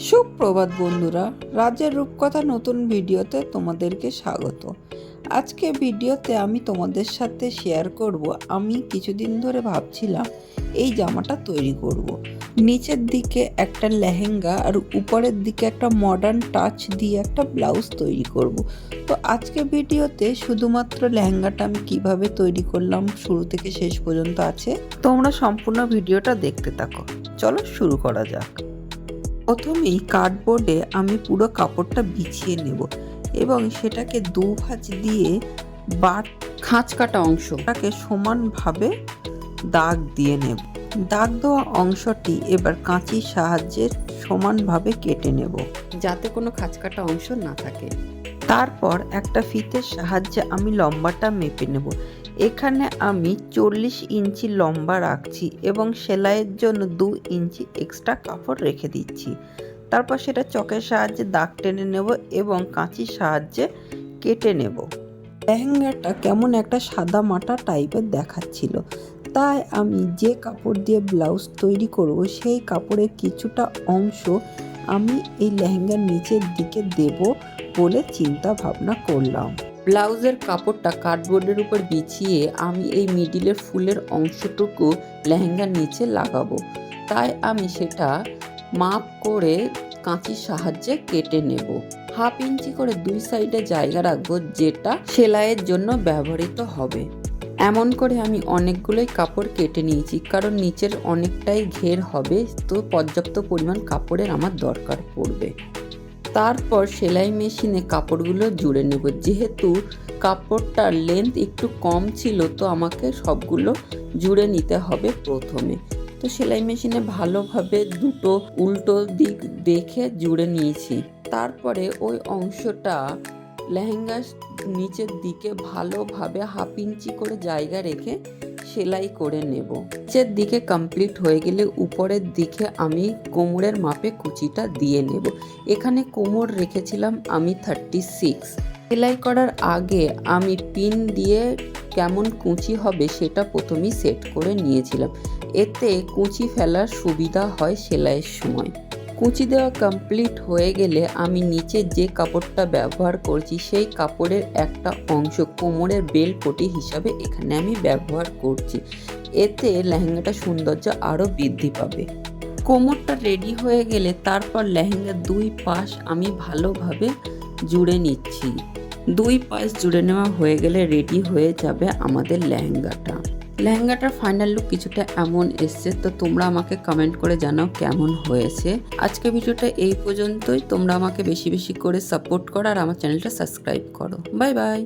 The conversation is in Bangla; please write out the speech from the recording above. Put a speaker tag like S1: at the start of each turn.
S1: সুপ্রভাত বন্ধুরা, রাজের রূপকথা নতুন ভিডিওতে তোমাদেরকে স্বাগত। আজকে ভিডিওতে আমি তোমাদের সাথে শেয়ার করব আমি কিছুদিন ধরে ভাবছিলাম এই জামাটা তৈরি করব। নিচের দিকে একটা লেহেঙ্গা আর উপরের দিকে একটা মডার্ন টাচ দিয়ে একটা ব্লাউজ তৈরি করব। তো আজকে ভিডিওতে শুধুমাত্র লেহেঙ্গাটা আমি কিভাবে তৈরি করলাম শুরু থেকে শেষ পর্যন্ত আছে, তোমরা সম্পূর্ণ ভিডিওটা দেখতে থাকো। চলো শুরু করা যাক। প্রথমেই কার্ডবোর্ডে আমি পুরো কাপড়টা বিছিয়ে নেব এবং সেটাকে দু ভাঁজ দিয়ে খাঁজ কাটা অংশটাকে সমানভাবে দাগ দিয়ে নেব। দাগ দেওয়া অংশটি এবার কাঁচির সাহায্যে সমানভাবে কেটে নেব যাতে কোনো খাঁজ কাটা অংশ না থাকে। তারপর একটা ফিতের সাহায্যে আমি লম্বাটা মেপে নেব। এখানে আমি 40 ইঞ্চি লম্বা রাখছি এবং সেলাইয়ের জন্য 2 ইঞ্চি এক্সট্রা কাপড় রেখে দিচ্ছি। তারপর সেটা চকের সাহায্যে দাগ টেনে নেব এবং কাঁচির সাহায্যে কেটে নেব। লেহেঙ্গাটা কেমন একটা সাদা মাটা টাইপের দেখাচ্ছিল, তাই আমি যে কাপড় দিয়ে ব্লাউজ তৈরি করব সেই কাপড়ের কিছুটা অংশ আমি এই লেহেঙ্গার নিচের দিকে দেব বলে চিন্তা ভাবনা করলাম। ব্লাউজের কাপড়টা কার্ডবোর্ডের উপর বিছিয়ে আমি এই মিডিলের ফুলের অংশটুকু লেহেঙ্গার নিচে লাগাবো, তাই আমি সেটা মাপ করে কাঁচির সাহায্যে কেটে নেব। 1/2 ইঞ্চি করে দুই সাইডে জায়গা রাখবো যেটা সেলাইয়ের জন্য ব্যবহৃত হবে। এমন করে আমি অনেকগুলোই কাপড় কেটে নিয়েছি, কারণ নিচের অনেকটাই ঘের হবে, তো পর্যাপ্ত পরিমাণ কাপড়ের আমার দরকার পড়বে। তারপর সেলাই মেশিনে কাপড়গুলো জুড়ে নেব। যেহেতু কাপড়টার লেন্থ একটু কম ছিল, তো আমাকে সবগুলো জুড়ে নিতে হবে প্রথমে। তো সেলাই মেশিনে ভালোভাবে দুটো উল্টো দিক দেখে জুড়ে নিয়েছি। তারপরে ওই অংশটা লেহেঙ্গার নিচের দিকে ভালোভাবে 1/2 ইঞ্চি করে জায়গা রেখে সেলাই করে নেব। নিচের দিকে কমপ্লিট হয়ে গেলে উপরের দিকে আমি কোমরের মাপে কুচিটা দিয়ে নেব। এখানে কোমর রেখেছিলাম আমি 36। সেলাই করার আগে আমি পিন দিয়ে কেমন কুচি হবে সেটা প্রথমেই সেট করে নিয়েছিলাম, এতে কুচি ফেলার সুবিধা হয় সেলাইয়ের সময়। কুচি দেওয়া কমপ্লিট হয়ে গেলে আমি নিচে যে কাপড়টা ব্যবহার করছি সেই কাপড়ের একটা অংশ কোমরের বেল পটি হিসাবে এখানে আমি ব্যবহার করছি, এতে লেহেঙ্গাটা সৌন্দর্য আরও বৃদ্ধি পাবে। কোমরটা রেডি হয়ে গেলে তারপর লেহেঙ্গার দুই পাশ আমি ভালোভাবে জুড়ে নিচ্ছি। দুই পাশ জুড়ে নেওয়া হয়ে গেলে রেডি হয়ে যাবে আমাদের লেহেঙ্গাটা। লেহেঙ্গাটার ফাইনাল লুক কিছুটা এমন এসছে, তো তোমরা আমাকে কমেন্ট করে জানাও কেমন হয়েছে। আজকে ভিডিওটা এই পর্যন্তই। তোমরা আমাকে বেশি বেশি করে সাপোর্ট করো আর আমার চ্যানেলটা সাবস্ক্রাইব করো। Bye bye.